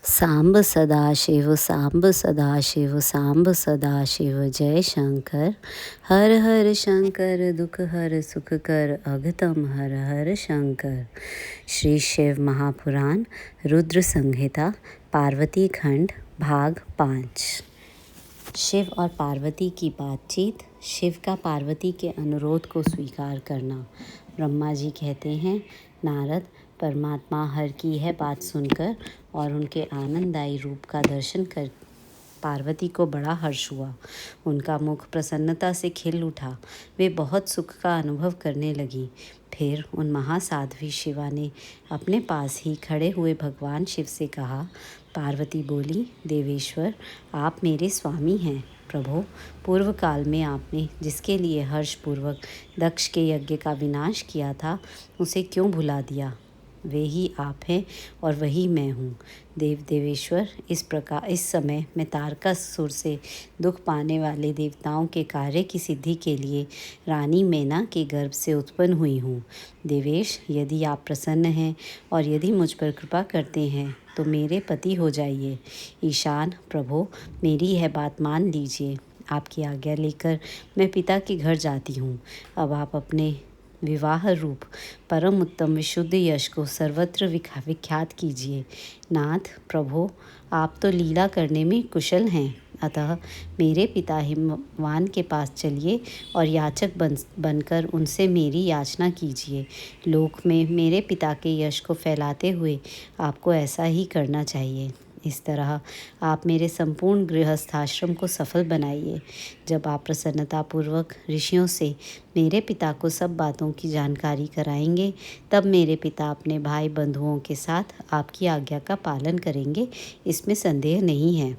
सांब सदाशिव सांब सदाशिव सांब सदाशिव जय शंकर। हर हर शंकर दुख हर सुख कर अघतम हर हर शंकर। श्री शिव महापुराण रुद्र संहिता पार्वती खंड भाग 5। शिव और पार्वती की बातचीत। शिव का पार्वती के अनुरोध को स्वीकार करना। ब्रह्मा जी कहते हैं, नारद, परमात्मा हर की है बात सुनकर और उनके आनंददायी रूप का दर्शन कर पार्वती को बड़ा हर्ष हुआ। उनका मुख प्रसन्नता से खिल उठा। वे बहुत सुख का अनुभव करने लगी। फिर उन महासाध्वी शिवा ने अपने पास ही खड़े हुए भगवान शिव से कहा। पार्वती बोली, देवेश्वर, आप मेरे स्वामी हैं। प्रभो, पूर्व काल में आपने जिसके लिए हर्षपूर्वक दक्ष के यज्ञ का विनाश किया था, उसे क्यों भुला दिया? वे ही आप हैं और वही मैं हूँ। देवेश्वर, इस समय मैं तारकासुर से दुख पाने वाले देवताओं के कार्य की सिद्धि के लिए रानी मैना के गर्भ से उत्पन्न हुई हूँ। देवेश, यदि आप प्रसन्न हैं और यदि मुझ पर कृपा करते हैं तो मेरे पति हो जाइए। ईशान प्रभो, मेरी यह बात मान लीजिए। आपकी आज्ञा लेकर मैं पिता के घर जाती हूँ। अब आप अपने विवाह रूप परम उत्तम विशुद्ध यश को सर्वत्र विख्यात कीजिए। नाथ प्रभो, आप तो लीला करने में कुशल हैं, अतः मेरे पिता हिमवान के पास चलिए और याचक बनकर उनसे मेरी याचना कीजिए। लोक में मेरे पिता के यश को फैलाते हुए आपको ऐसा ही करना चाहिए। इस तरह आप मेरे संपूर्ण गृहस्थाश्रम को सफल बनाइए। जब आप प्रसन्नतापूर्वक ऋषियों से मेरे पिता को सब बातों की जानकारी कराएंगे, तब मेरे पिता अपने भाई बंधुओं के साथ आपकी आज्ञा का पालन करेंगे, इसमें संदेह नहीं है।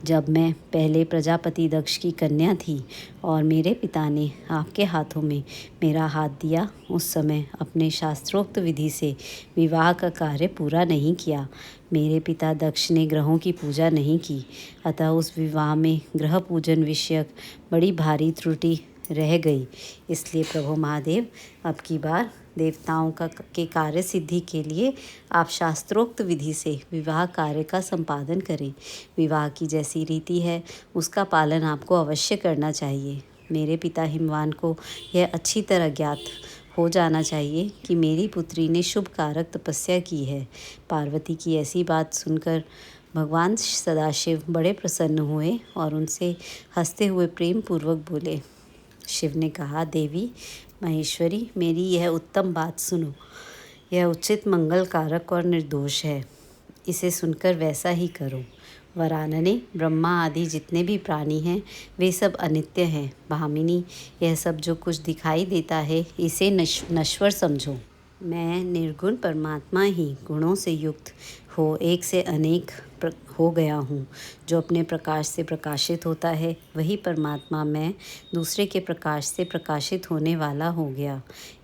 जब मैं पहले प्रजापति दक्ष की कन्या थी और मेरे पिता ने आपके हाथों में मेरा हाथ दिया, उस समय अपने शास्त्रोक्त विधि से विवाह का कार्य पूरा नहीं किया। मेरे पिता दक्ष ने ग्रहों की पूजा नहीं की, अतः उस विवाह में ग्रह पूजन विषयक बड़ी भारी त्रुटि रह गई। इसलिए प्रभु महादेव, अब की बार देवताओं के कार्य सिद्धि के लिए आप शास्त्रोक्त विधि से विवाह कार्य का संपादन करें। विवाह की जैसी रीति है उसका पालन आपको अवश्य करना चाहिए। मेरे पिता हिमवान को यह अच्छी तरह ज्ञात हो जाना चाहिए कि मेरी पुत्री ने शुभ कारक तपस्या की है। पार्वती की ऐसी बात सुनकर भगवान सदाशिव बड़े प्रसन्न हुए और उनसे हंसते हुए प्रेम पूर्वक बोले। शिव ने कहा, देवी महेश्वरी, मेरी यह उत्तम बात सुनो। यह उचित मंगल कारक और निर्दोष है। इसे सुनकर वैसा ही करो। वरानने, ब्रह्मा आदि जितने भी प्राणी हैं वे सब अनित्य हैं। भामिनी, यह सब जो कुछ दिखाई देता है इसे नश्वर समझो। मैं निर्गुण परमात्मा ही गुणों से युक्त हो एक से अनेक हो गया हूँ। जो अपने प्रकाश से प्रकाशित होता है वही परमात्मा मैं दूसरे के प्रकाश से प्रकाशित होने वाला हो गया।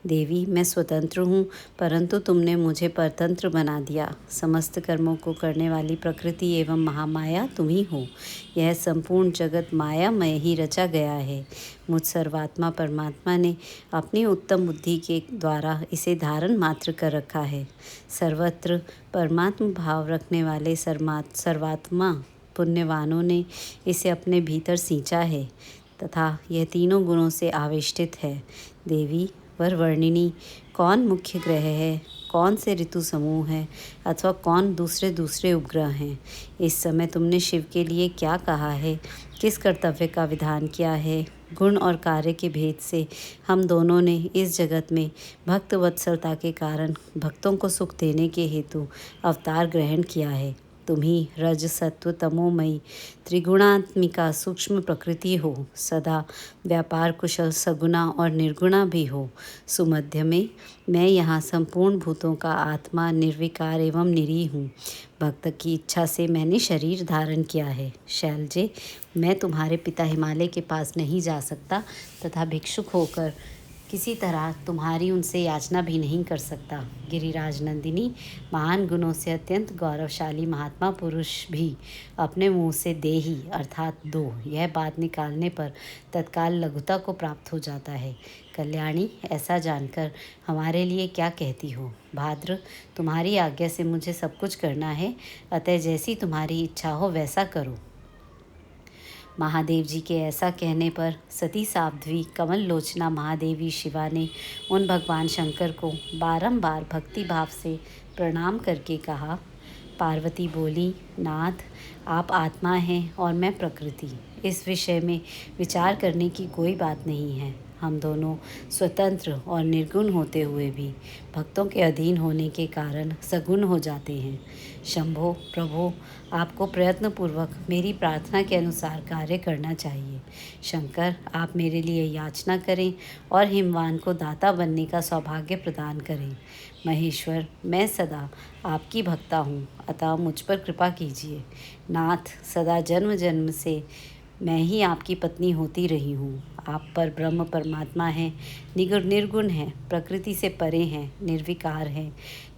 देवी, मैं स्वतंत्र हूँ, परंतु तुमने मुझे परतंत्र बना दिया। समस्त कर्मों को करने वाली प्रकृति एवं महामाया तुम ही हो। यह संपूर्ण जगत मायामय ही रचा गया है। मुझ सर्वात्मा परमात्मा ने अपनी उत्तम बुद्धि के द्वारा इसे धारण मात्र कर रखा है। सर्वत्र परमात्मा भाव रखने वाले सर्वात्मा पुण्यवानों ने इसे अपने भीतर सींचा है तथा यह तीनों गुणों से आवेष्टित है। देवी वरवर्णिनी, कौन मुख्य ग्रह है, कौन से ऋतु समूह है अथवा कौन दूसरे उपग्रह हैं? इस समय तुमने शिव के लिए क्या कहा है, किस कर्तव्य का विधान किया है? गुण और कार्य के भेद से हम दोनों ने इस जगत में भक्त वत्सलता के कारण भक्तों को सुख देने के हेतु अवतार ग्रहण किया है। तुम ही रज सत्व तमोमयी त्रिगुणात्मिका सूक्ष्म प्रकृति हो। सदा व्यापार कुशल सगुणा और निर्गुणा भी हो। सुमध्य में मैं यहाँ संपूर्ण भूतों का आत्मा निर्विकार एवं निरीह हूँ। भक्त की इच्छा से मैंने शरीर धारण किया है। शैलजे, मैं तुम्हारे पिता हिमालय के पास नहीं जा सकता तथा भिक्षुक होकर किसी तरह तुम्हारी उनसे याचना भी नहीं कर सकता। गिरिराज नंदिनी, महान गुणों से अत्यंत गौरवशाली महात्मा पुरुष भी अपने मुंह से देही अर्थात दो यह बात निकालने पर तत्काल लघुता को प्राप्त हो जाता है। कल्याणी, ऐसा जानकर हमारे लिए क्या कहती हो? भाद्र, तुम्हारी आज्ञा से मुझे सब कुछ करना है, अतः जैसी तुम्हारी इच्छा हो वैसा करो। महादेव जी के ऐसा कहने पर सती साध्वी कमल लोचना महादेवी शिवा ने उन भगवान शंकर को बारंबार भक्ति भाव से प्रणाम करके कहा। पार्वती बोली, नाथ, आप आत्मा हैं और मैं प्रकृति। इस विषय में विचार करने की कोई बात नहीं है। हम दोनों स्वतंत्र और निर्गुण होते हुए भी भक्तों के अधीन होने के कारण सगुण हो जाते हैं। शंभो, प्रभो, आपको प्रयत्नपूर्वक मेरी प्रार्थना के अनुसार कार्य करना चाहिए। शंकर, आप मेरे लिए याचना करें और हिमवान को दाता बनने का सौभाग्य प्रदान करें। महेश्वर, मैं सदा आपकी भक्ता हूँ, अतः मुझ पर कृपा कीजिए। नाथ, सदा जन्म जन्म से मैं ही आपकी पत्नी होती रही हूँ। आप पर ब्रह्म परमात्मा हैं, निर्गुण हैं, प्रकृति से परे हैं, निर्विकार हैं,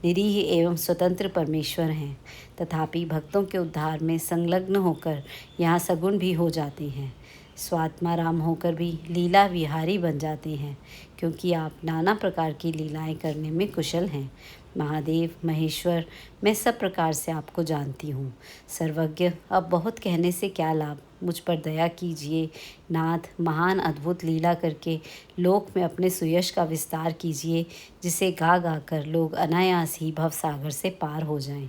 निरीह एवं स्वतंत्र परमेश्वर हैं। तथापि भक्तों के उद्धार में संलग्न होकर यहाँ सगुण भी हो जाते हैं। स्वात्माराम होकर भी लीला विहारी बन जाते हैं, क्योंकि आप नाना प्रकार की लीलाएं करने में कुशल हैं। महादेव, महेश्वर, मैं सब प्रकार से आपको जानती हूँ। सर्वज्ञ, अब बहुत कहने से क्या लाभ, मुझ पर दया कीजिए। नाथ, महान अद्भुत लीला करके लोक में अपने सुयश का विस्तार कीजिए, जिसे गा गा कर लोग अनायास ही भवसागर से पार हो जाएं।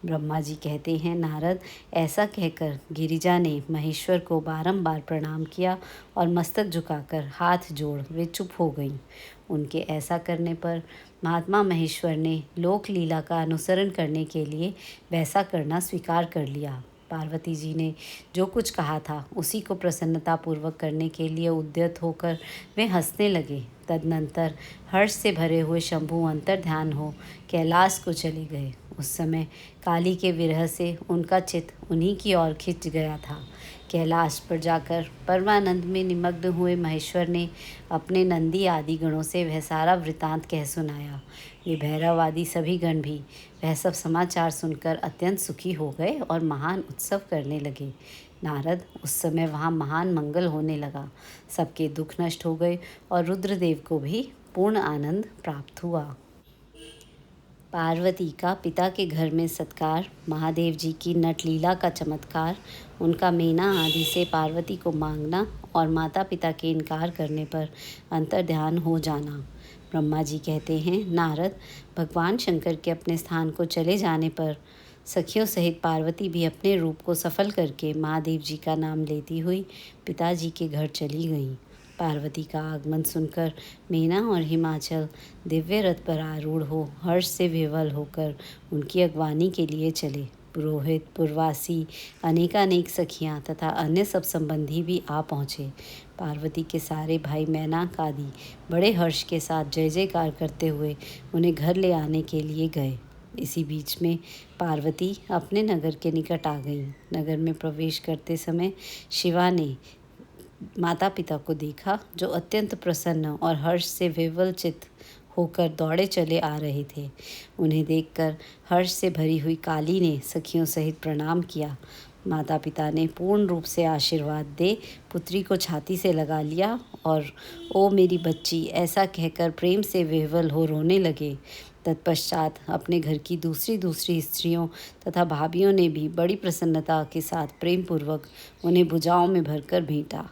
ब्रह्मा जी कहते हैं, नारद, ऐसा कहकर गिरिजा ने महेश्वर को बारंबार प्रणाम किया और मस्तक झुकाकर हाथ जोड़ वे चुप हो गईं। उनके ऐसा करने पर महात्मा महेश्वर ने लोक लीला का अनुसरण करने के लिए वैसा करना स्वीकार कर लिया। पार्वती जी ने जो कुछ कहा था उसी को प्रसन्नतापूर्वक करने के लिए उद्यत होकर वे हंसने लगे। तदनंतर हर्ष से भरे हुए शंभु अंतर ध्यान हो कैलाश को चले गए। उस समय काली के विरह से उनका चित्त उन्हीं की ओर खिंच गया था। कैलाश पर जाकर परमानंद में निमग्न हुए महेश्वर ने अपने नंदी आदि गणों से वह सारा वृतांत कह सुनाया। ये भैरव आदि सभी गण भी वह सब समाचार सुनकर अत्यंत सुखी हो गए और महान उत्सव करने लगे। नारद, उस समय वहाँ महान मंगल होने लगा। सबके दुख नष्ट हो गए और रुद्रदेव को भी पूर्ण आनंद प्राप्त हुआ। पार्वती का पिता के घर में सत्कार, महादेव जी की नटलीला का चमत्कार, उनका मीना आदि से पार्वती को मांगना और माता पिता के इनकार करने पर अंतर्ध्यान हो जाना। ब्रह्मा जी कहते हैं, नारद, भगवान शंकर के अपने स्थान को चले जाने पर सखियों सहित पार्वती भी अपने रूप को सफल करके महादेव जी का नाम लेती हुई पिताजी के घर चली गईं। पार्वती का आगमन सुनकर मीना और हिमाचल दिव्य रथ पर आरूढ़ हो हर्ष से विह्वल होकर उनकी अगवानी के लिए चले। पुरोहित, पुरवासी, अनेकानेक सखियाँ तथा अन्य सब संबंधी भी आ पहुँचे। पार्वती के सारे भाई मैनाक आदि बड़े हर्ष के साथ जय जयकार करते हुए उन्हें घर ले आने के लिए गए। इसी बीच में पार्वती अपने नगर के निकट आ गई। नगर में प्रवेश करते समय शिवा ने माता पिता को देखा, जो अत्यंत प्रसन्न और हर्ष से विह्वल चित्त होकर दौड़े चले आ रहे थे। उन्हें देखकर हर्ष से भरी हुई काली ने सखियों सहित प्रणाम किया। माता पिता ने पूर्ण रूप से आशीर्वाद दे पुत्री को छाती से लगा लिया और ओ मेरी बच्ची ऐसा कहकर प्रेम से विह्वल हो रोने लगे। तत्पश्चात अपने घर की दूसरी स्त्रियों तथा भाभियों ने भी बड़ी प्रसन्नता के साथ प्रेम पूर्वक उन्हें भुजाओं में भरकर भेंटा।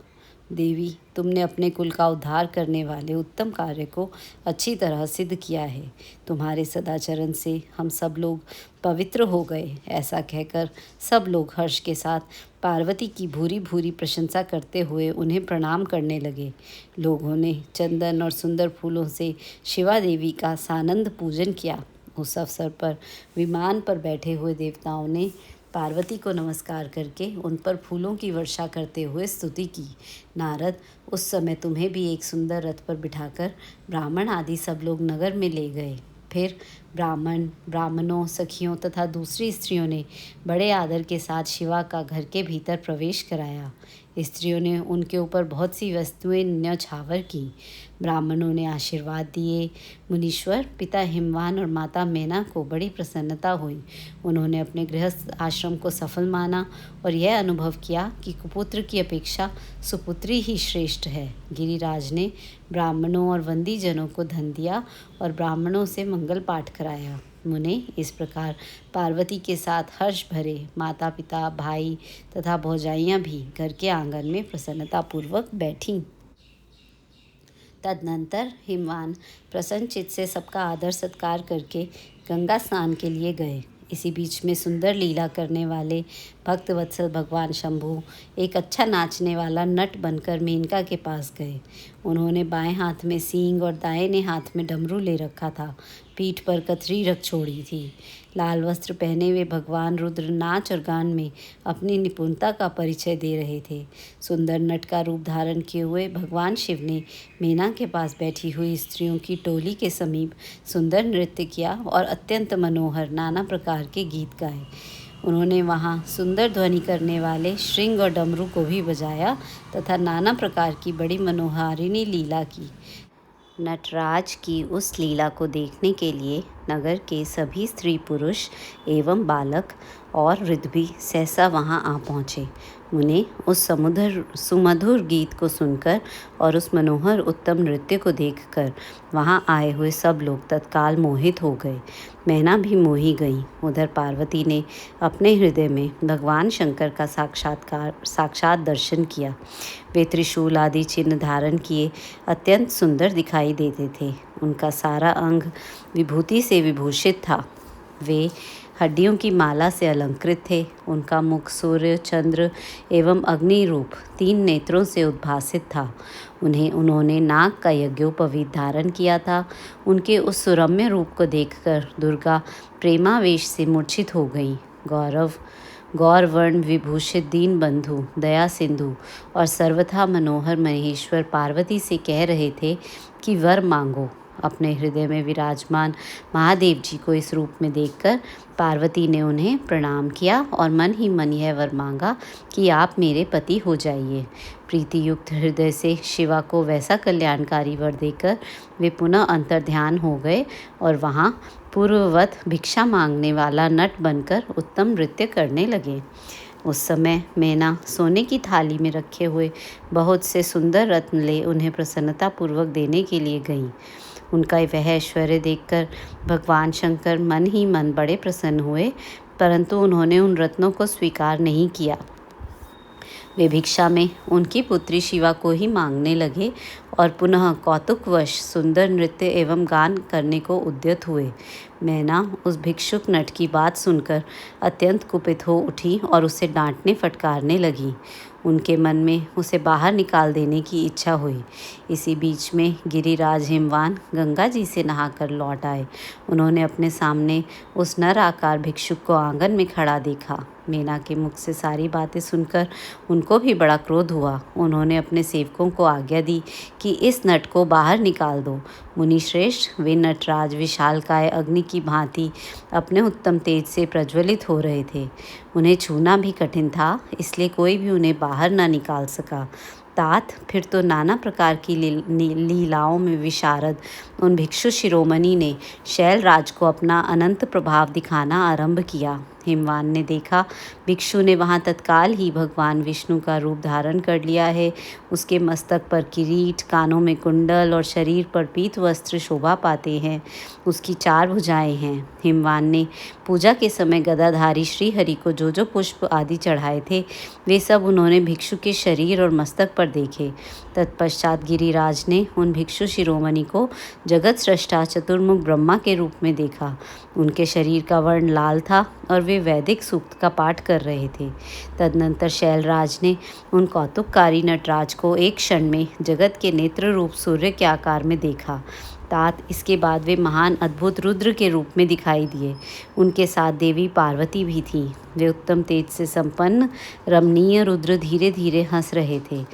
देवी, तुमने अपने कुल का उद्धार करने वाले उत्तम कार्य को अच्छी तरह सिद्ध किया है। तुम्हारे सदाचरण से हम सब लोग पवित्र हो गए। ऐसा कहकर सब लोग हर्ष के साथ पार्वती की भूरी भूरी प्रशंसा करते हुए उन्हें प्रणाम करने लगे। लोगों ने चंदन और सुंदर फूलों से शिवा देवी का सानंद पूजन किया। उस अवसर पर विमान पर बैठे हुए देवताओं ने पार्वती को नमस्कार करके उन पर फूलों की वर्षा करते हुए स्तुति की। नारद, उस समय तुम्हें भी एक सुंदर रथ पर बिठाकर ब्राह्मण आदि सब लोग नगर में ले गए। फिर ब्राह्मणों, सखियों तथा दूसरी स्त्रियों ने बड़े आदर के साथ शिवा का घर के भीतर प्रवेश कराया। स्त्रियों ने उनके ऊपर बहुत सी वस्तुएं न्यौछावर की। ब्राह्मणों ने आशीर्वाद दिए। मुनीश्वर पिता हिमवान और माता मैना को बड़ी प्रसन्नता हुई। उन्होंने अपने गृहस्थ आश्रम को सफल माना और यह अनुभव किया कि कुपुत्र की अपेक्षा सुपुत्री ही श्रेष्ठ है। गिरिराज ने ब्राह्मणों और वंदीजनों को धन दिया और ब्राह्मणों से मंगल पाठ कराया। मुने इस प्रकार पार्वती के साथ हर्ष भरे माता पिता भाई तथा भौजाइयाँ भी घर के आंगन में प्रसन्नतापूर्वक बैठीं। तदनंतर हिमवान प्रसन्नचित्त से सबका आदर सत्कार करके गंगा स्नान के लिए गए। इसी बीच में सुंदर लीला करने वाले भक्त वत्सल भगवान शंभु एक अच्छा नाचने वाला नट बनकर मेनका के पास गए। उन्होंने बाएं हाथ में सींग और दाहिने हाथ में डमरू ले रखा था। पीठ पर कथरी रख छोड़ी थी। लाल वस्त्र पहने हुए भगवान रुद्र नाच और गान में अपनी निपुणता का परिचय दे रहे थे। सुंदर नट का रूप धारण किए हुए भगवान शिव ने मीना के पास बैठी हुई स्त्रियों की टोली के समीप सुंदर नृत्य किया और अत्यंत मनोहर नाना प्रकार के गीत गाए। उन्होंने वहाँ सुंदर ध्वनि करने वाले श्रृंग और डमरू को भी बजाया तथा नाना प्रकार की बड़ी मनोहारिणी लीला की। नटराज की उस लीला को देखने के लिए नगर के सभी स्त्री पुरुष एवं बालक और वृद्ध भी सहसा वहाँ आ पहुँचे। उन्हें उस सुमधुर गीत को सुनकर और उस मनोहर उत्तम नृत्य को देखकर वहाँ आए हुए सब लोग तत्काल मोहित हो गए। मैना भी मोही गई। उधर पार्वती ने अपने हृदय में भगवान शंकर का साक्षात दर्शन किया। वे त्रिशूल आदि चिन्ह धारण किए अत्यंत सुंदर दिखाई देते थे। उनका सारा अंग विभूति से विभूषित था। वे हड्डियों की माला से अलंकृत थे। उनका मुख सूर्य चंद्र एवं अग्नि रूप 3 नेत्रों से उद्भासित था। उन्होंने नाग का यज्ञोपवीत धारण किया था। उनके उस सुरम्य रूप को देखकर दुर्गा प्रेमावेश से मूर्छित हो गई। गौरवर्ण विभूषित दीन बंधु दया सिंधु और सर्वथा मनोहर महेश्वर पार्वती से कह रहे थे कि वर मांगो। अपने हृदय में विराजमान महादेव जी को इस रूप में देखकर पार्वती ने उन्हें प्रणाम किया और मन ही मन यह वर मांगा कि आप मेरे पति हो जाइए। प्रीति युक्त हृदय से शिवा को वैसा कल्याणकारी वर देकर वे पुनः अंतर्ध्यान हो गए और वहाँ पूर्ववत भिक्षा मांगने वाला नट बनकर उत्तम नृत्य करने लगे। उस समय मैना सोने की थाली में रखे हुए बहुत से सुंदर रत्न ले उन्हें प्रसन्नतापूर्वक देने के लिए गईं। उनका वह ऐश्वर्य देखकर भगवान शंकर मन ही मन बड़े प्रसन्न हुए, परंतु उन्होंने उन रत्नों को स्वीकार नहीं किया। वे भिक्षा में उनकी पुत्री शिवा को ही मांगने लगे और पुनः कौतुकवश सुंदर नृत्य एवं गान करने को उद्यत हुए। मैना उस भिक्षुक नट की बात सुनकर अत्यंत कुपित हो उठी और उसे डांटने फटकारने लगी। उनके मन में उसे बाहर निकाल देने की इच्छा हुई। इसी बीच में गिरिराज हिमवान गंगा जी से नहाकर लौट आए। उन्होंने अपने सामने उस नर आकार भिक्षुक को आंगन में खड़ा देखा। मीना के मुख से सारी बातें सुनकर उनको भी बड़ा क्रोध हुआ। उन्होंने अपने सेवकों को आज्ञा दी कि इस नट को बाहर निकाल दो। मुनि श्रेष्ठ, वे नटराज विशालकाय अग्नि की भांति अपने उत्तम तेज से प्रज्वलित हो रहे थे। उन्हें छूना भी कठिन था, इसलिए कोई भी उन्हें बाहर न निकाल सका। तात फिर तो नाना प्रकार की लीलाओं में विशारद उन भिक्षु शिरोमणि ने शैलराज को अपना अनंत प्रभाव दिखाना आरंभ किया। हिमवान ने देखा भिक्षु ने वहाँ तत्काल ही भगवान विष्णु का रूप धारण कर लिया है। उसके मस्तक पर किरीट, कानों में कुंडल और शरीर पर पीत वस्त्र शोभा पाते हैं। उसकी 4 भुजाएं हैं। हिमवान ने पूजा के समय गदाधारी श्रीहरि को जो जो पुष्प आदि चढ़ाए थे वे सब उन्होंने भिक्षु के शरीर और मस्तक पर देखे। तत्पश्चात गिरिराज ने उन भिक्षु शिरोमणि को जगत सृष्टा चतुर्मुख ब्रह्मा के रूप में देखा। उनके शरीर का वर्ण लाल था और वे वैदिक सूक्त का पाठ कर रहे थे। तदनंतर शैलराज ने उन कौतुककारी नटराज को एक क्षण में जगत के नेत्र रूप सूर्य के आकार में देखा। तात इसके बाद वे महान अद्भुत रुद्र के रूप में दिखाई दिए। उनके साथ देवी पार्वती भी थी। वे उत्तम तेज से संपन्न रमणीय रुद्र धीरे धीरे हंस रहे थे।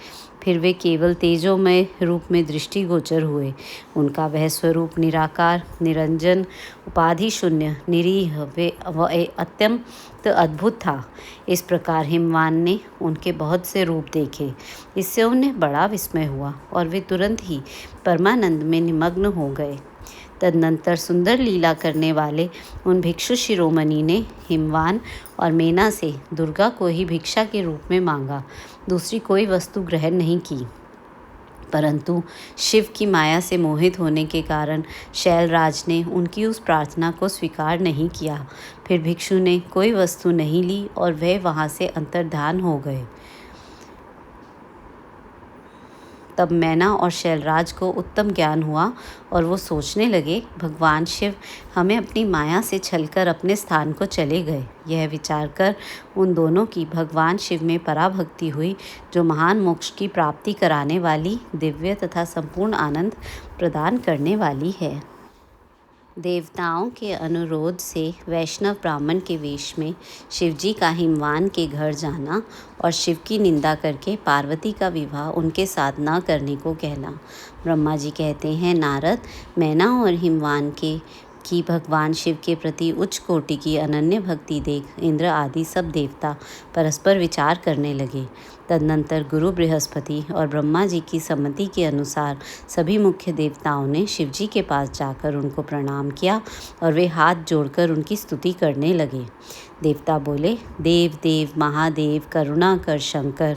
फिर वे केवल तेजोमय रूप में दृष्टिगोचर हुए। उनका वह स्वरूप निराकार, निरंजन, उपाधि शून्य, निरीह व अत्यंत अद्भुत था। इस प्रकार हिमवान ने उनके बहुत से रूप देखे। इससे उन्हें बड़ा विस्मय हुआ और वे तुरंत ही परमानंद में निमग्न हो गए। तदनंतर सुंदर लीला करने वाले उन भिक्षु शिरोमणि ने हिमवान और मेना से दुर्गा को ही भिक्षा के रूप में मांगा, दूसरी कोई वस्तु ग्रहण नहीं की। परंतु शिव की माया से मोहित होने के कारण शैलराज ने उनकी उस प्रार्थना को स्वीकार नहीं किया। फिर भिक्षु ने कोई वस्तु नहीं ली और वह वहाँ से अंतर्धान हो गए। तब मैना और शैलराज को उत्तम ज्ञान हुआ और वो सोचने लगे, भगवान शिव हमें अपनी माया से छलकर अपने स्थान को चले गए। यह विचार कर उन दोनों की भगवान शिव में पराभक्ति हुई, जो महान मोक्ष की प्राप्ति कराने वाली, दिव्य तथा संपूर्ण आनंद प्रदान करने वाली है। देवताओं के अनुरोध से वैष्णव ब्राह्मण के वेश में शिवजी का हिमवान के घर जाना और शिव की निंदा करके पार्वती का विवाह उनके साथ न करने को कहना। ब्रह्मा जी कहते हैं, नारद, मैना और हिमवान की भगवान शिव के प्रति उच्च कोटि की अनन्य भक्ति देख इंद्र आदि सब देवता परस्पर विचार करने लगे। तदनंतर गुरु बृहस्पति और ब्रह्मा जी की सम्मति के अनुसार सभी मुख्य देवताओं ने शिवजी के पास जाकर उनको प्रणाम किया और वे हाथ जोड़कर उनकी स्तुति करने लगे। देवता बोले, देव देव महादेव करुणा कर शंकर,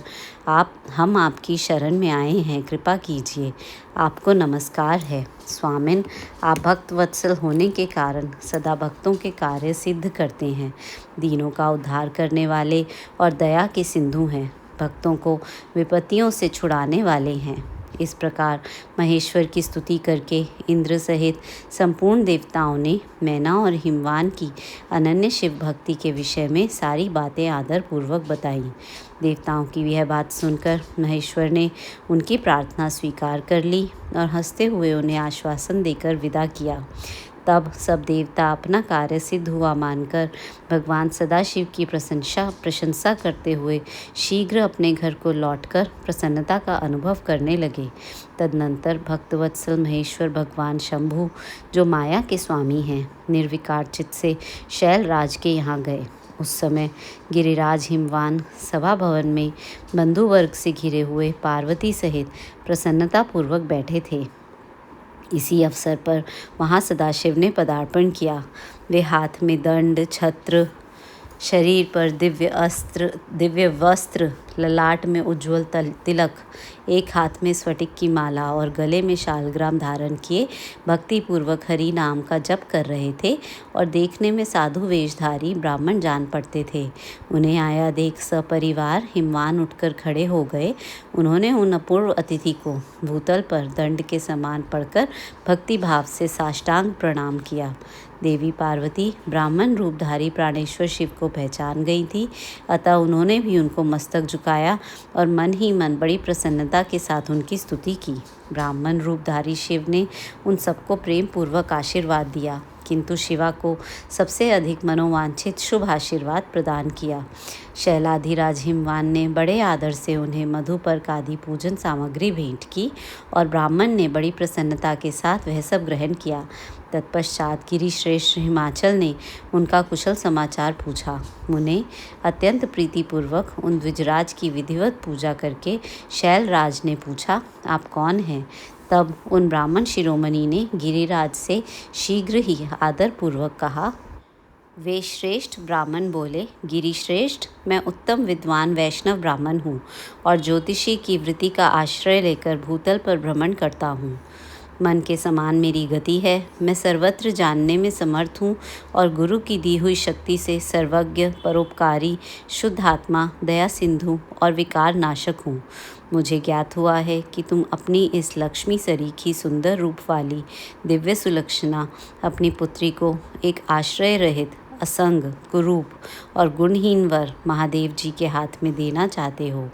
हम आपकी शरण में आए हैं, कृपा कीजिए। आपको नमस्कार है। स्वामिन, आप भक्त वत्सल होने के कारण सदा भक्तों के कार्य सिद्ध करते हैं, दीनों का उद्धार करने वाले और दया के सिंधु हैं, भक्तों को विपत्तियों से छुड़ाने वाले हैं। इस प्रकार महेश्वर की स्तुति करके इंद्र सहित संपूर्ण देवताओं ने मैना और हिमवान की अनन्य शिव भक्ति के विषय में सारी बातें आदरपूर्वक बताईं। देवताओं की यह बात सुनकर महेश्वर ने उनकी प्रार्थना स्वीकार कर ली और हंसते हुए उन्हें आश्वासन देकर विदा किया। तब सब देवता अपना कार्य सिद्ध हुआ मानकर भगवान सदाशिव की प्रशंसा करते हुए शीघ्र अपने घर को लौटकर प्रसन्नता का अनुभव करने लगे। तदनंतर भक्तवत्सल महेश्वर भगवान शंभु, जो माया के स्वामी हैं, निर्विकार चित्त से शैलराज के यहाँ गए। उस समय गिरिराज हिमवान सभा भवन में बंधु वर्ग से घिरे हुए पार्वती सहित प्रसन्नतापूर्वक बैठे थे। इसी अवसर पर वहाँ सदाशिव ने पदार्पण किया। वे हाथ में दंड, छत्र, शरीर पर दिव्य वस्त्र, ललाट में उज्ज्वल तिलक, एक हाथ में स्फटिक की माला और गले में शालग्राम धारण किए भक्तिपूर्वक हरि नाम का जप कर रहे थे और देखने में साधु वेशधारी ब्राह्मण जान पड़ते थे। उन्हें आया देख सपरिवार हिमवान उठकर खड़े हो गए। उन्होंने उन अपूर्व अतिथि को भूतल पर दंड के समान पड़कर भक्ति भाव से साष्टांग प्रणाम किया। देवी पार्वती ब्राह्मण रूपधारी प्राणेश्वर शिव को पहचान गई थी, अतः उन्होंने भी उनको मस्तक झुकाया और मन ही मन बड़ी प्रसन्नता के साथ उनकी स्तुति की। ब्राह्मण रूपधारी शिव ने उन सबको प्रेम पूर्वक आशीर्वाद दिया, किंतु शिवा को सबसे अधिक मनोवांछित शुभ आशीर्वाद प्रदान किया। शैलाधिराज हिमवान ने बड़े आदर से उन्हें मधुपर्क आदि पूजन सामग्री भेंट की और ब्राह्मण ने बड़ी प्रसन्नता के साथ वह सब ग्रहण किया। तत्पश्चात गिरिश्रेष्ठ हिमाचल ने उनका कुशल समाचार पूछा। मुने अत्यंत प्रीतिपूर्वक उन द्विजराज की विधिवत पूजा करके शैलराज ने पूछा, आप कौन हैं? तब उन ब्राह्मण शिरोमणि ने गिरिराज से शीघ्र ही आदरपूर्वक कहा। वे श्रेष्ठ ब्राह्मण बोले, गिरिश्रेष्ठ, मैं उत्तम विद्वान वैष्णव ब्राह्मण हूँ और ज्योतिषी की वृत्ति का आश्रय लेकर भूतल पर भ्रमण करता हूँ। मन के समान मेरी गति है। मैं सर्वत्र जानने में समर्थ हूँ और गुरु की दी हुई शक्ति से सर्वज्ञ, परोपकारी, शुद्ध आत्मा, दया सिंधु और विकार नाशक हूँ। मुझे ज्ञात हुआ है कि तुम अपनी इस लक्ष्मी सरीखी सुंदर रूप वाली दिव्य सुलक्षणा अपनी पुत्री को एक आश्रय रहित, असंग, कुरूप और गुणहीन वर महादेव जी के हाथ में देना चाहते हो।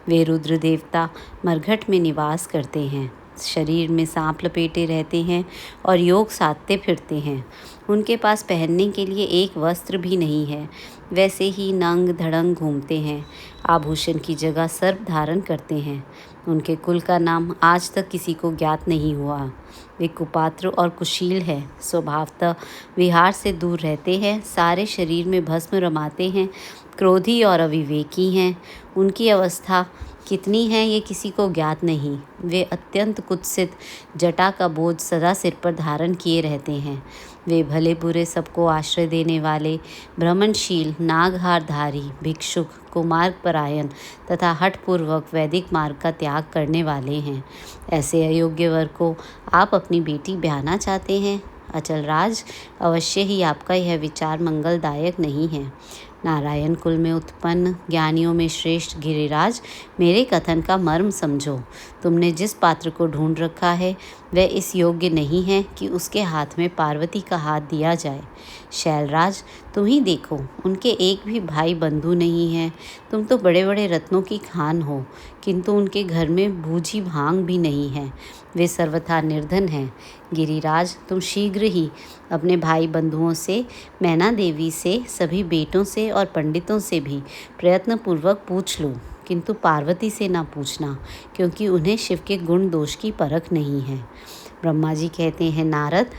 वे रुद्र देवता मरघट में निवास करते हैं। शरीर में सांप लपेटे रहते हैं और योग साधते फिरते हैं। उनके पास पहनने के लिए एक वस्त्र भी नहीं है। वैसे ही नंग धड़ंग घूमते हैं। आभूषण की जगह सर्प धारण करते हैं। उनके कुल का नाम आज तक किसी को ज्ञात नहीं हुआ। वे कुपात्र और कुशील है। स्वभावतः विहार से दूर रहते हैं। सारे शरीर में भस्म रमाते हैं। क्रोधी और अविवेकी हैं। उनकी अवस्था कितनी है ये किसी को ज्ञात नहीं। वे अत्यंत कुत्सित, जटा का बोझ सदा सिर पर धारण किए रहते हैं। वे भले बुरे सबको आश्रय देने वाले, भ्रमणशील, नागहारधारी, भिक्षुक, कुमार्ग परायण तथा हठपूर्वक वैदिक मार्ग का त्याग करने वाले हैं। ऐसे अयोग्य वर को आप अपनी बेटी ब्याहना चाहते हैं? अचल राज, अवश्य ही आपका यह विचार मंगलदायक नहीं है। नारायण कुल में उत्पन्न ज्ञानियों में श्रेष्ठ गिरिराज, मेरे कथन का मर्म समझो। तुमने जिस पात्र को ढूंढ रखा है वह इस योग्य नहीं है कि उसके हाथ में पार्वती का हाथ दिया जाए। शैलराज, तुम ही देखो, उनके एक भी भाई बंधु नहीं हैं। तुम तो बड़े बड़े रत्नों की खान हो, किंतु उनके घर में बूझी भांग भी नहीं है। वे सर्वथा निर्धन हैं। गिरिराज, तुम शीघ्र ही अपने भाई बंधुओं से, मैना देवी से, सभी बेटों से और पंडितों से भी प्रयत्नपूर्वक पूछ लो, किंतु पार्वती से ना पूछना, क्योंकि उन्हें शिव के गुण दोष की परख नहीं है। ब्रह्मा जी कहते हैं, नारद,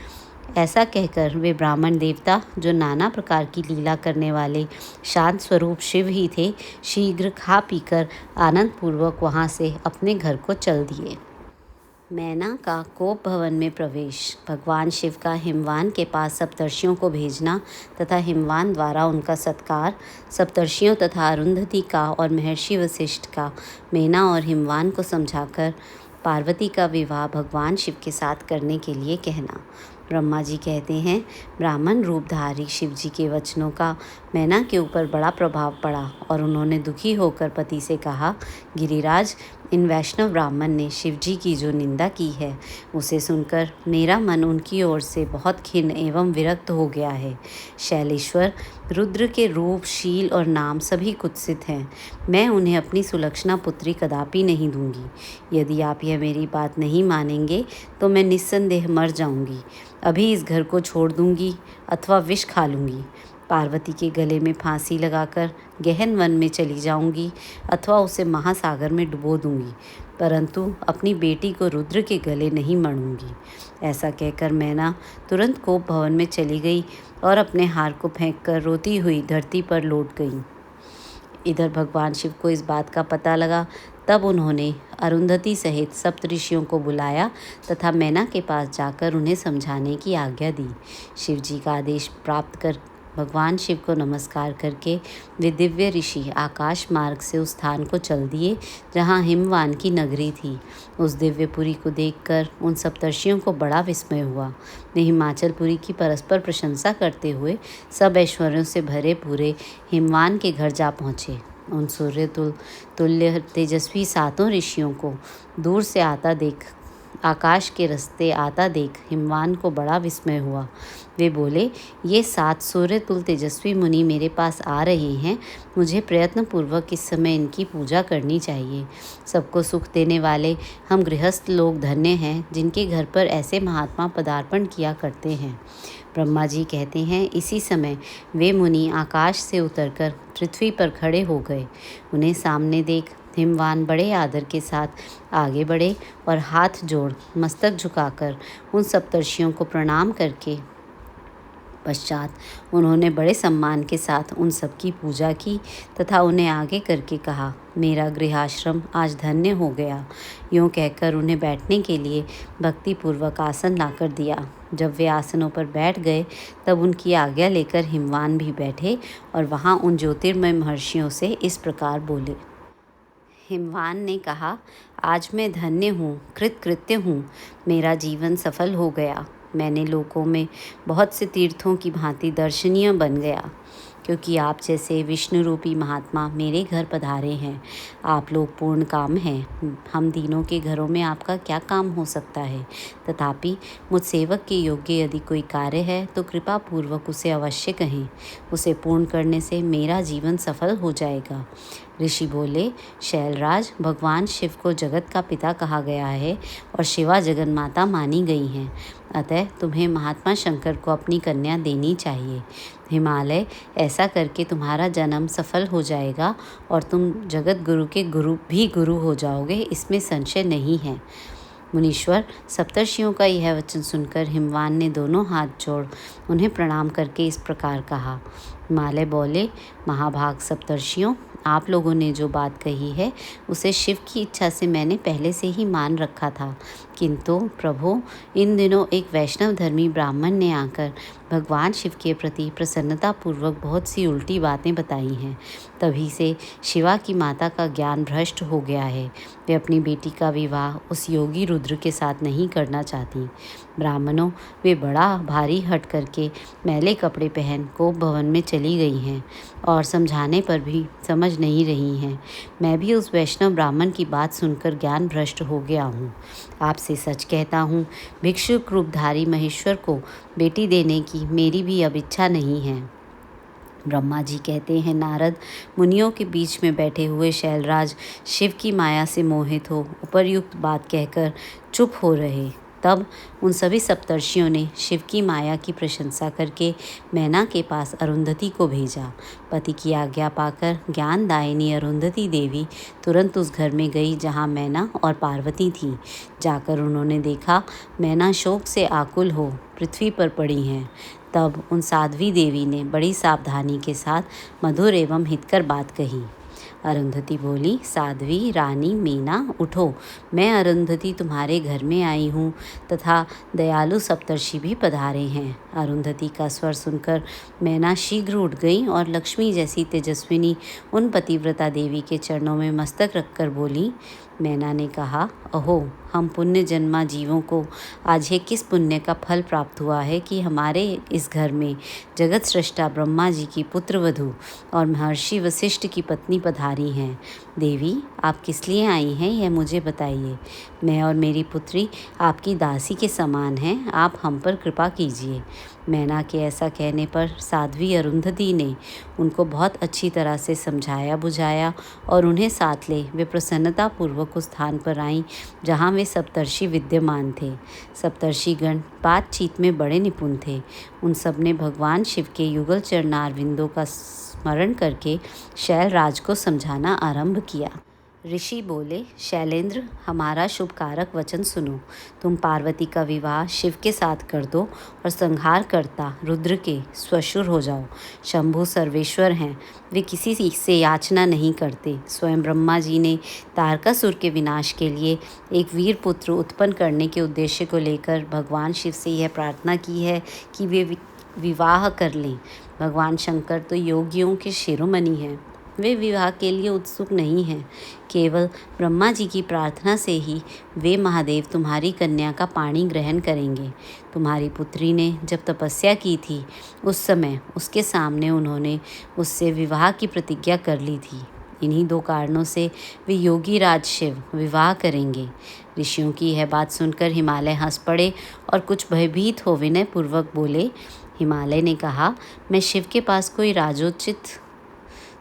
ऐसा कहकर वे ब्राह्मण देवता, जो नाना प्रकार की लीला करने वाले शांत स्वरूप शिव ही थे, शीघ्र खा पीकर आनंद पूर्वक वहाँ से अपने घर को चल दिए। मैना का कोप भवन में प्रवेश, भगवान शिव का हिमवान के पास सप्तर्षियों को भेजना तथा हिमवान द्वारा उनका सत्कार, सप्तर्षियों तथा अरुंधति का और महर्षि वशिष्ठ का मैना और हिमवान को समझाकर पार्वती का विवाह भगवान शिव के साथ करने के लिए कहना। ब्रह्मा जी कहते हैं, ब्राह्मण रूपधारी शिव जी के वचनों का मैना के ऊपर बड़ा प्रभाव पड़ा और उन्होंने दुखी होकर पति से कहा, गिरिराज, इन वैष्णव ब्राह्मण ने शिव जी की जो निंदा की है उसे सुनकर मेरा मन उनकी ओर से बहुत खिन्न एवं विरक्त हो गया है। शैलेश्वर, रुद्र के रूप, शील और नाम सभी कुत्सित हैं। मैं उन्हें अपनी सुलक्षणा पुत्री कदापि नहीं दूंगी। यदि आप यह मेरी बात नहीं मानेंगे तो मैं निस्संदेह मर जाऊंगी। अभी इस घर को छोड़ दूंगी अथवा विष खा लूंगी। पार्वती के गले में फांसी लगाकर गहन वन में चली जाऊंगी अथवा उसे महासागर में डुबो दूंगी, परंतु अपनी बेटी को रुद्र के गले नहीं मढ़ूंगी। ऐसा कहकर मैना तुरंत कोप भवन में चली गई और अपने हार को फेंककर रोती हुई धरती पर लौट गई। इधर भगवान शिव को इस बात का पता लगा। तब उन्होंने अरुंधति सहित सप्तऋषियों को बुलाया तथा मैना के पास जाकर उन्हें समझाने की आज्ञा दी। शिव जी का आदेश प्राप्त कर भगवान शिव को नमस्कार करके वे दिव्य ऋषि आकाश मार्ग से उस स्थान को चल दिए जहाँ हिमवान की नगरी थी। उस दिव्यपुरी को देखकर उन सप्तर्षियों को बड़ा विस्मय हुआ। वे हिमाचलपुरी की परस्पर प्रशंसा करते हुए सब ऐश्वर्यों से भरे पूरे हिमवान के घर जा पहुँचे। उन सूर्य तुल्य तेजस्वी सातों ऋषियों को दूर से आकाश के रास्ते आता देख हिमवान को बड़ा विस्मय हुआ। वे बोले, ये 7 सूर्य तुल तेजस्वी मुनि मेरे पास आ रहे हैं। मुझे प्रयत्नपूर्वक इस समय इनकी पूजा करनी चाहिए। सबको सुख देने वाले हम गृहस्थ लोग धन्य हैं, जिनके घर पर ऐसे महात्मा पदार्पण किया करते हैं। ब्रह्मा जी कहते हैं, इसी समय वे मुनि आकाश से उतरकर पृथ्वी पर खड़े हो गए। उन्हें सामने देख हिमवान बड़े आदर के साथ आगे बढ़े और हाथ जोड़ मस्तक झुकाकर उन सप्तर्षियों को प्रणाम करके पश्चात उन्होंने बड़े सम्मान के साथ उन सब की पूजा की तथा उन्हें आगे करके कहा, मेरा गृहाश्रम आज धन्य हो गया। यूँ कहकर उन्हें बैठने के लिए भक्तिपूर्वक आसन लाकर दिया। जब वे आसनों पर बैठ गए तब उनकी आज्ञा लेकर हिमवान भी बैठे और वहाँ उन ज्योतिर्मय महर्षियों से इस प्रकार बोले। हिमवान ने कहा, आज मैं धन्य हूँ, कृतकृत्य हूँ। मेरा जीवन सफल हो गया। मैंने लोकों में बहुत से तीर्थों की भांति दर्शनीय बन गया, क्योंकि आप जैसे विष्णु रूपी महात्मा मेरे घर पधारे हैं। आप लोग पूर्ण काम हैं। हम तीनों के घरों में आपका क्या काम हो सकता है? तथापि मुझ सेवक के योग्य यदि कोई कार्य है तो कृपा पूर्वक उसे अवश्य कहें। उसे पूर्ण करने से मेरा जीवन सफल हो जाएगा। ऋषि बोले, शैलराज, भगवान शिव को जगत का पिता कहा गया है और शिवा जगन्माता मानी गई हैं। अतः तुम्हें महात्मा शंकर को अपनी कन्या देनी चाहिए। हिमालय, ऐसा करके तुम्हारा जन्म सफल हो जाएगा और तुम जगत गुरु के गुरु हो जाओगे, इसमें संशय नहीं है। मुनीश्वर, सप्तर्षियों का यह वचन सुनकर हिमवान ने दोनों हाथ जोड़ उन्हें प्रणाम करके इस प्रकार कहा। हिमालय बोले, महाभाग सप्तर्षियों, आप लोगों ने जो बात कही है उसे शिव की इच्छा से मैंने पहले से ही मान रखा था, किंतु प्रभु, इन दिनों एक वैष्णव धर्मी ब्राह्मण ने आकर भगवान शिव के प्रति प्रसन्नतापूर्वक बहुत सी उल्टी बातें बताई हैं। तभी से शिवा की माता का ज्ञान भ्रष्ट हो गया है। वे अपनी बेटी का विवाह उस योगी रुद्र के साथ नहीं करना चाहती। ब्राह्मणों, वे बड़ा भारी हट करके मैले कपड़े पहन कोप भवन में चली गई हैं और समझाने पर भी समझ नहीं रही हैं। मैं भी उस वैष्णव ब्राह्मण की बात सुनकर ज्ञान भ्रष्ट हो गया हूँ। आपसे सच कहता हूँ, भिक्षुक रूपधारी महेश्वर को बेटी देने की मेरी भी अब इच्छा नहीं है। ब्रह्मा जी कहते हैं, नारद, मुनियों के बीच में बैठे हुए शैलराज शिव की माया से मोहित हो उपर्युक्त बात कहकर चुप हो रहे। तब उन सभी सप्तर्षियों ने शिव की माया की प्रशंसा करके मैना के पास अरुंधति को भेजा। पति की आज्ञा पाकर ज्ञानदायिनी अरुंधति देवी तुरंत उस घर में गई जहाँ मैना और पार्वती थी। जाकर उन्होंने देखा मैना शोक से आकुल हो पृथ्वी पर पड़ी हैं। तब उन साध्वी देवी ने बड़ी सावधानी के साथ मधुर एवं हितकर बात कही। अरुंधति बोली, साध्वी रानी मीना, उठो, मैं अरुंधति तुम्हारे घर में आई हूँ तथा दयालु सप्तर्षि भी पधारे हैं। अरुंधति का स्वर सुनकर मैना शीघ्र उठ गई और लक्ष्मी जैसी तेजस्विनी उन पतिव्रता देवी के चरणों में मस्तक रखकर बोली। मैना ने कहा, अहो, हम पुण्य जन्मा जीवों को आज ये किस पुण्य का फल प्राप्त हुआ है कि हमारे इस घर में जगत सृष्टा ब्रह्मा जी की पुत्र वधू और महर्षि वशिष्ठ की पत्नी पधारी हैं। देवी, आप किस लिए आई हैं यह मुझे बताइए। मैं और मेरी पुत्री आपकी दासी के समान हैं, आप हम पर कृपा कीजिए। मैना के ऐसा कहने पर साध्वी अरुंधति ने उनको बहुत अच्छी तरह से समझाया बुझाया और उन्हें साथ ले वे प्रसन्नतापूर्वक उस स्थान पर आईं जहाँ वे सप्तर्षि विद्यमान थे। सप्तर्षिगण बातचीत में बड़े निपुण थे। उन सब ने भगवान शिव के युगल चरणारविंदों का स्मरण करके शैलराज को समझाना आरंभ किया। ऋषि बोले, शैलेंद्र, हमारा शुभ कारक वचन सुनो। तुम पार्वती का विवाह शिव के साथ कर दो और संहार करता रुद्र के स्वशुर हो जाओ। शंभु सर्वेश्वर हैं, वे किसी से याचना नहीं करते। स्वयं ब्रह्मा जी ने तारकासुर के विनाश के लिए एक वीर पुत्र उत्पन्न करने के उद्देश्य को लेकर भगवान शिव से यह प्रार्थना की है कि वे विवाह कर लें। भगवान शंकर तो योगियों के शिरोमणि हैं, वे विवाह के लिए उत्सुक नहीं हैं। केवल ब्रह्मा जी की प्रार्थना से ही वे महादेव तुम्हारी कन्या का पाणी ग्रहण करेंगे। तुम्हारी पुत्री ने जब तपस्या की थी उस समय उसके सामने उन्होंने उससे विवाह की प्रतिज्ञा कर ली थी। इन्हीं दो कारणों से वे योगी राज शिव विवाह करेंगे। ऋषियों की यह बात सुनकर हिमालय हंस पड़े और कुछ भयभीत हो विनय पूर्वक बोले। हिमालय ने कहा, मैं शिव के पास कोई राजोचित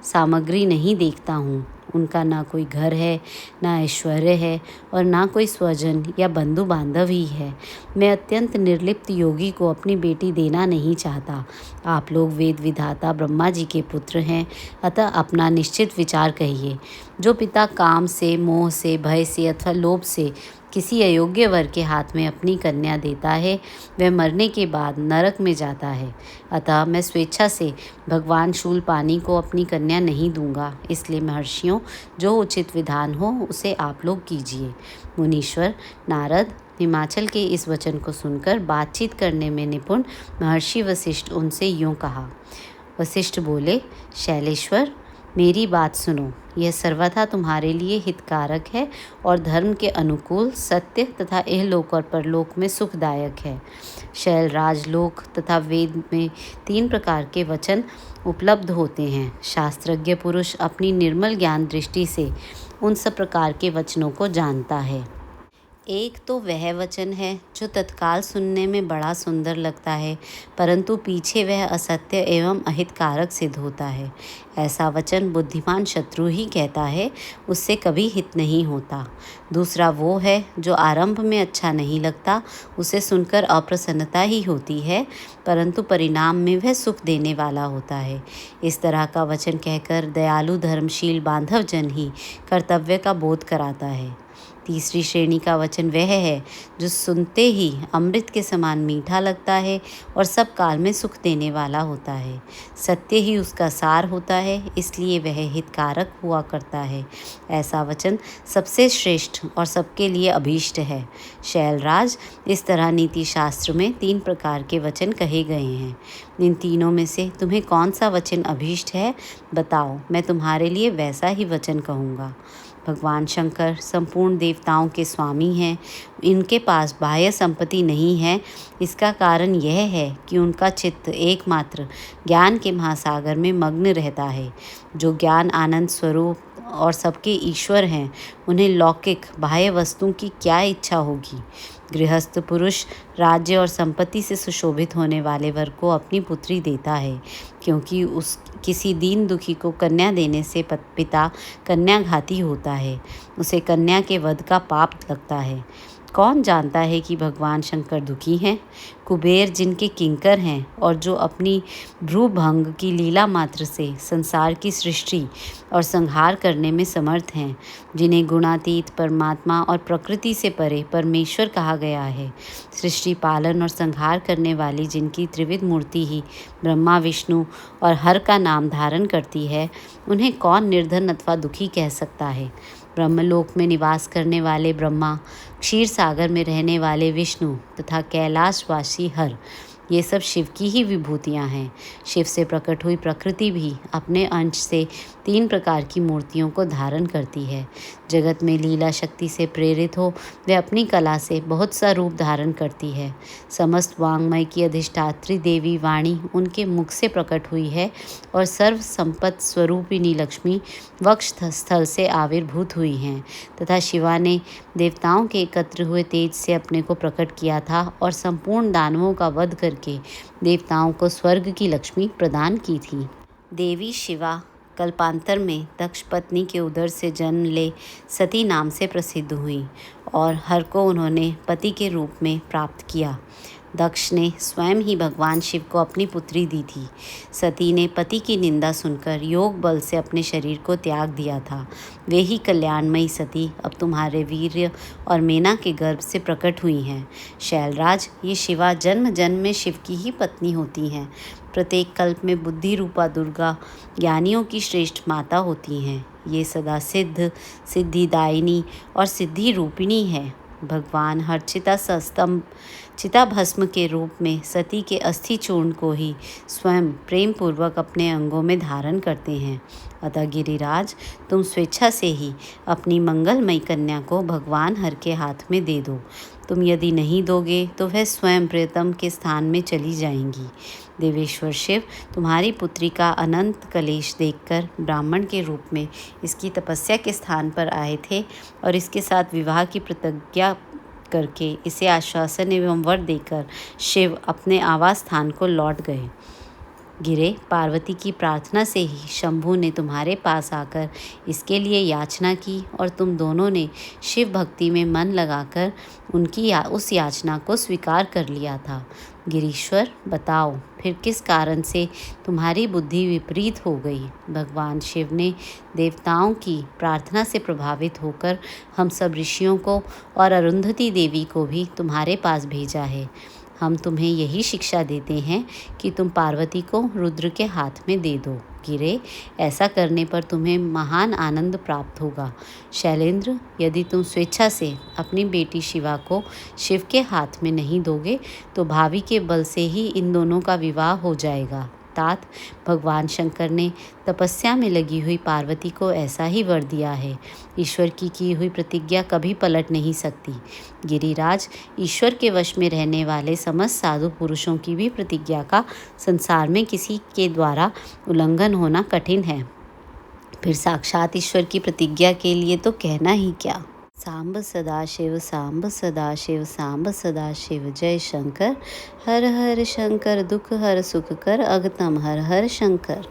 सामग्री नहीं देखता हूँ। उनका ना कोई घर है, ना ऐश्वर्य है और ना कोई स्वजन या बंधु बांधव ही है। मैं अत्यंत निर्लिप्त योगी को अपनी बेटी देना नहीं चाहता। आप लोग वेद विधाता ब्रह्मा जी के पुत्र हैं, अतः अपना निश्चित विचार कहिए। जो पिता काम से, मोह से, भय से अथवा लोभ से किसी अयोग्य वर के हाथ में अपनी कन्या देता है, वह मरने के बाद नरक में जाता है। अतः मैं स्वेच्छा से भगवान शूलपाणी को अपनी कन्या नहीं दूंगा। इसलिए महर्षियों, जो उचित विधान हो उसे आप लोग कीजिए। मुनीश्वर नारद, हिमाचल के इस वचन को सुनकर बातचीत करने में निपुण महर्षि वशिष्ठ उनसे यूँ कहा। वशिष्ठ बोले, शैलेश्वर, मेरी बात सुनो, यह सर्वथा तुम्हारे लिए हितकारक है और धर्म के अनुकूल, सत्य तथा इहलोक और परलोक में सुखदायक है। शैल राजलोक तथा वेद में 3 प्रकार के वचन उपलब्ध होते हैं। शास्त्रज्ञ पुरुष अपनी निर्मल ज्ञान दृष्टि से उन सब प्रकार के वचनों को जानता है। एक तो वह वचन है जो तत्काल सुनने में बड़ा सुंदर लगता है, परंतु पीछे वह असत्य एवं अहितकारक सिद्ध होता है। ऐसा वचन बुद्धिमान शत्रु ही कहता है, उससे कभी हित नहीं होता। दूसरा वो है जो आरंभ में अच्छा नहीं लगता, उसे सुनकर अप्रसन्नता ही होती है, परंतु परिणाम में वह सुख देने वाला होता है। इस तरह का वचन कहकर दयालु धर्मशील बांधव जन ही कर्तव्य का बोध कराता है। तीसरी श्रेणी का वचन वह है जो सुनते ही अमृत के समान मीठा लगता है और सब काल में सुख देने वाला होता है। सत्य ही उसका सार होता है, इसलिए वह हितकारक हुआ करता है। ऐसा वचन सबसे श्रेष्ठ और सबके लिए अभीष्ट है। शैलराज, इस तरह नीति शास्त्र में 3 प्रकार के वचन कहे गए हैं। इन तीनों में से तुम्हें कौन सा वचन अभीष्ट है, बताओ, मैं तुम्हारे लिए वैसा ही वचन कहूँगा। भगवान शंकर संपूर्ण देवताओं के स्वामी हैं। इनके पास बाह्य संपत्ति नहीं है। इसका कारण यह है कि उनका चित्त एकमात्र ज्ञान के महासागर में मग्न रहता है। जो ज्ञान आनंद स्वरूप और सबके ईश्वर हैं, उन्हें लौकिक बाह्य वस्तुओं की क्या इच्छा होगी। गृहस्थ पुरुष राज्य और संपत्ति से सुशोभित होने वाले वर को अपनी पुत्री देता है, क्योंकि किसी दीन दुखी को कन्या देने से पिता कन्याघाती होता है, उसे कन्या के वध का पाप लगता है। कौन जानता है कि भगवान शंकर दुखी हैं? कुबेर जिनके किंकर हैं और जो अपनी भ्रूभंग की लीला मात्र से संसार की सृष्टि और संहार करने में समर्थ हैं, जिन्हें गुणातीत परमात्मा और प्रकृति से परे परमेश्वर कहा गया है, सृष्टि पालन और संहार करने वाली जिनकी त्रिविध मूर्ति ही ब्रह्मा विष्णु और हर का नाम धारण करती है, उन्हें कौन निर्धन अथवा दुखी कह सकता है। ब्रह्मलोक में निवास करने वाले ब्रह्मा, क्षीर सागर में रहने वाले विष्णु तथा कैलाशवासी हर, ये सब शिव की ही विभूतियाँ हैं। शिव से प्रकट हुई प्रकृति भी अपने अंश से 3 प्रकार की मूर्तियों को धारण करती है। जगत में लीला शक्ति से प्रेरित हो वह अपनी कला से बहुत सा रूप धारण करती है। समस्त वांग्मय की अधिष्ठात्री देवी वाणी उनके मुख से प्रकट हुई है और सर्व संपत्ति स्वरूपिणी लक्ष्मी वक्ष स्थल से आविर्भूत हुई हैं तथा शिवा ने देवताओं के एकत्र हुए तेज से अपने को प्रकट किया था और संपूर्ण दानवों का वध करके देवताओं को स्वर्ग की लक्ष्मी प्रदान की थी। देवी शिवा कल्पांतर में दक्ष पत्नी के उदर से जन्म ले सती नाम से प्रसिद्ध हुई और हर को उन्होंने पति के रूप में प्राप्त किया। दक्ष ने स्वयं ही भगवान शिव को अपनी पुत्री दी थी। सती ने पति की निंदा सुनकर योग बल से अपने शरीर को त्याग दिया था। वे ही कल्याणमयी सती अब तुम्हारे वीर्य और मेना के गर्भ से प्रकट हुई हैं। शैलराज, ये शिवा जन्म जन्म में शिव की ही पत्नी होती हैं। प्रत्येक कल्प में बुद्धि रूपा दुर्गा ज्ञानियों की श्रेष्ठ माता होती हैं। ये सदा सिद्ध, सिद्धिदायिनी और सिद्धि रूपिणी है। भगवान हर चिता भस्म के रूप में सती के अस्थि चूर्ण को ही स्वयं प्रेम पूर्वक अपने अंगों में धारण करते हैं। अतः गिरिराज, तुम स्वेच्छा से ही अपनी मंगलमयी कन्या को भगवान हर के हाथ में दे दो। तुम यदि नहीं दोगे तो वह स्वयं प्रियतम के स्थान में चली जाएंगी। देवेश्वर शिव तुम्हारी पुत्री का अनंत कलेश देखकर ब्राह्मण के रूप में इसकी तपस्या के स्थान पर आए थे और इसके साथ विवाह की प्रतिज्ञा करके इसे आश्वासन एवं वर देकर शिव अपने आवास स्थान को लौट गए। गिरे, पार्वती की प्रार्थना से ही शंभु ने तुम्हारे पास आकर इसके लिए याचना की और तुम दोनों ने शिव भक्ति में मन लगाकर उनकी उस याचना को स्वीकार कर लिया था। गिरीश्वर, बताओ फिर किस कारण से तुम्हारी बुद्धि विपरीत हो गई। भगवान शिव ने देवताओं की प्रार्थना से प्रभावित होकर हम सब ऋषियों को और अरुंधति देवी को भी तुम्हारे पास भेजा है। हम तुम्हें यही शिक्षा देते हैं कि तुम पार्वती को रुद्र के हाथ में दे दो। गिरे, ऐसा करने पर तुम्हें महान आनंद प्राप्त होगा। शैलेंद्र, यदि तुम स्वेच्छा से अपनी बेटी शिवा को शिव के हाथ में नहीं दोगे तो भावी के बल से ही इन दोनों का विवाह हो जाएगा। अर्थात भगवान शंकर ने तपस्या में लगी हुई पार्वती को ऐसा ही वर दिया है। ईश्वर की हुई प्रतिज्ञा कभी पलट नहीं सकती। गिरिराज, ईश्वर के वश में रहने वाले समस्त साधु पुरुषों की भी प्रतिज्ञा का संसार में किसी के द्वारा उल्लंघन होना कठिन है, फिर साक्षात ईश्वर की प्रतिज्ञा के लिए तो कहना ही क्या। सांब सदाशिव, सांब सदाशिव, सांब सदाशिव, जय शंकर। हर हर शंकर, दुख हर सुख कर, अगतम हर हर शंकर।